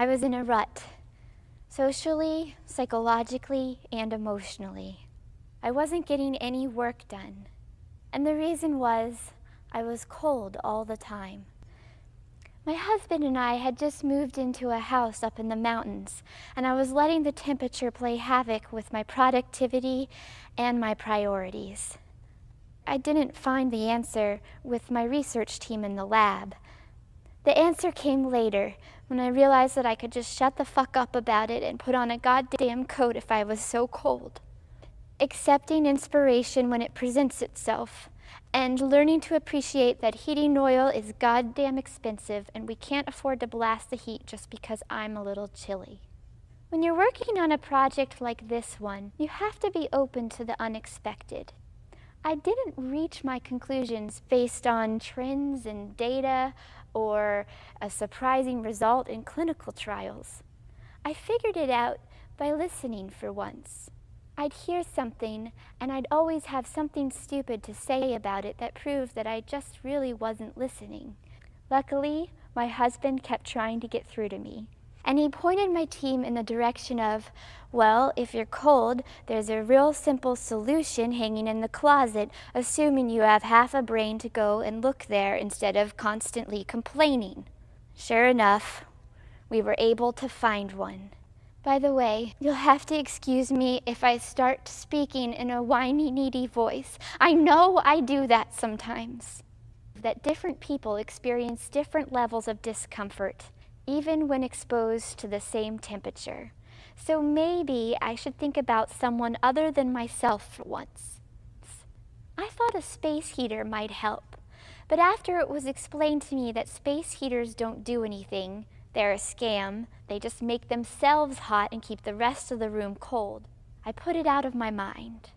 I was in a rut, socially, psychologically, and emotionally. I wasn't getting any work done, and the reason was I was cold all the time. My husband and I had just moved into a house up in the mountains, and I was letting the temperature play havoc with my productivity and my priorities. I didn't find the answer with my research team in the lab. The answer came later, when I realized that I could just shut the fuck up about it and put on a goddamn coat if I was so cold. Accepting inspiration when it presents itself, and learning to appreciate that heating oil is goddamn expensive and we can't afford to blast the heat just because I'm a little chilly. When you're working on a project like this one, you have to be open to the unexpected. I didn't reach my conclusions based on trends and data or a surprising result in clinical trials. I figured it out by listening for once. I'd hear something, and I'd always have something stupid to say about it that proved that I just really wasn't listening. Luckily, my husband kept trying to get through to me. And he pointed my team in the direction of, well, if you're cold, there's a real simple solution hanging in the closet, assuming you have half a brain to go and look there instead of constantly complaining. Sure enough, we were able to find one. By the way, you'll have to excuse me if I start speaking in a whiny, needy voice. I know I do that sometimes. That different people experience different levels of discomfort, even when exposed to the same temperature. So maybe I should think about someone other than myself for once. I thought a space heater might help, but after it was explained to me that space heaters don't do anything, they're a scam, they just make themselves hot and keep the rest of the room cold, I put it out of my mind.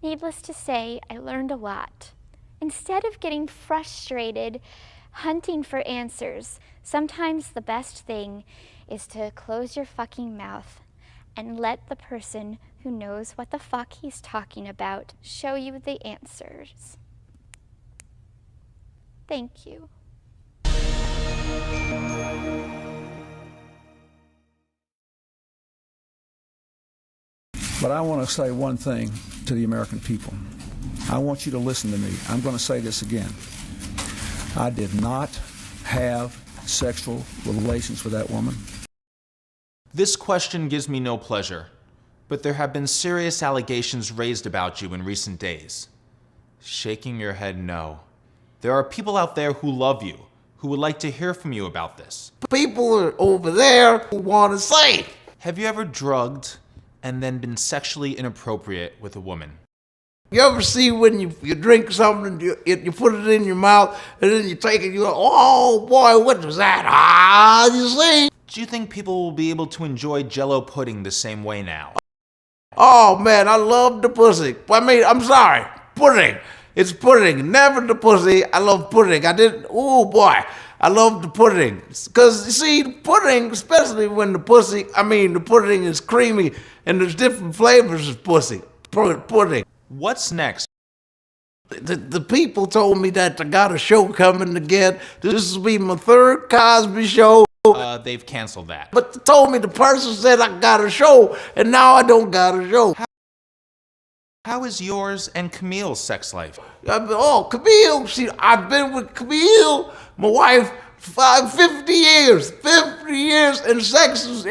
Needless to say, I learned a lot. Instead of getting frustrated, hunting for answers, sometimes the best thing is to close your fucking mouth and let the person who knows what the fuck he's talking about show you the answers. Thank you. But I want to say one thing to the American people. I want you to listen to me. I'm going to say this again. I did not have sexual relations with that woman. This question gives me no pleasure, but there have been serious allegations raised about you in recent days. Shaking your head no. There are people out there who love you, who would like to hear from you about this. People are over there who want to say. Have you ever drugged and then been sexually inappropriate with a woman? You ever see when you drink something, you put it in your mouth, and then you take it, you go, oh boy, what was that? Ah, you see? Do you think people will be able to enjoy Jell-O pudding the same way now? Oh man, I love the pussy. I mean, I'm sorry, pudding. It's pudding, never the pussy. I love pudding. Oh boy, I love the pudding. Because you see, the pudding, especially when the pudding is creamy and there's different flavors of pudding. What's next? The people told me that I got a show coming again. This will be my third Cosby show. They've canceled that. But they told me the person said I got a show, and now I don't got a show. How is yours and Camille's sex life? Camille, see, I've been with Camille, my wife, 50 years, and sex is,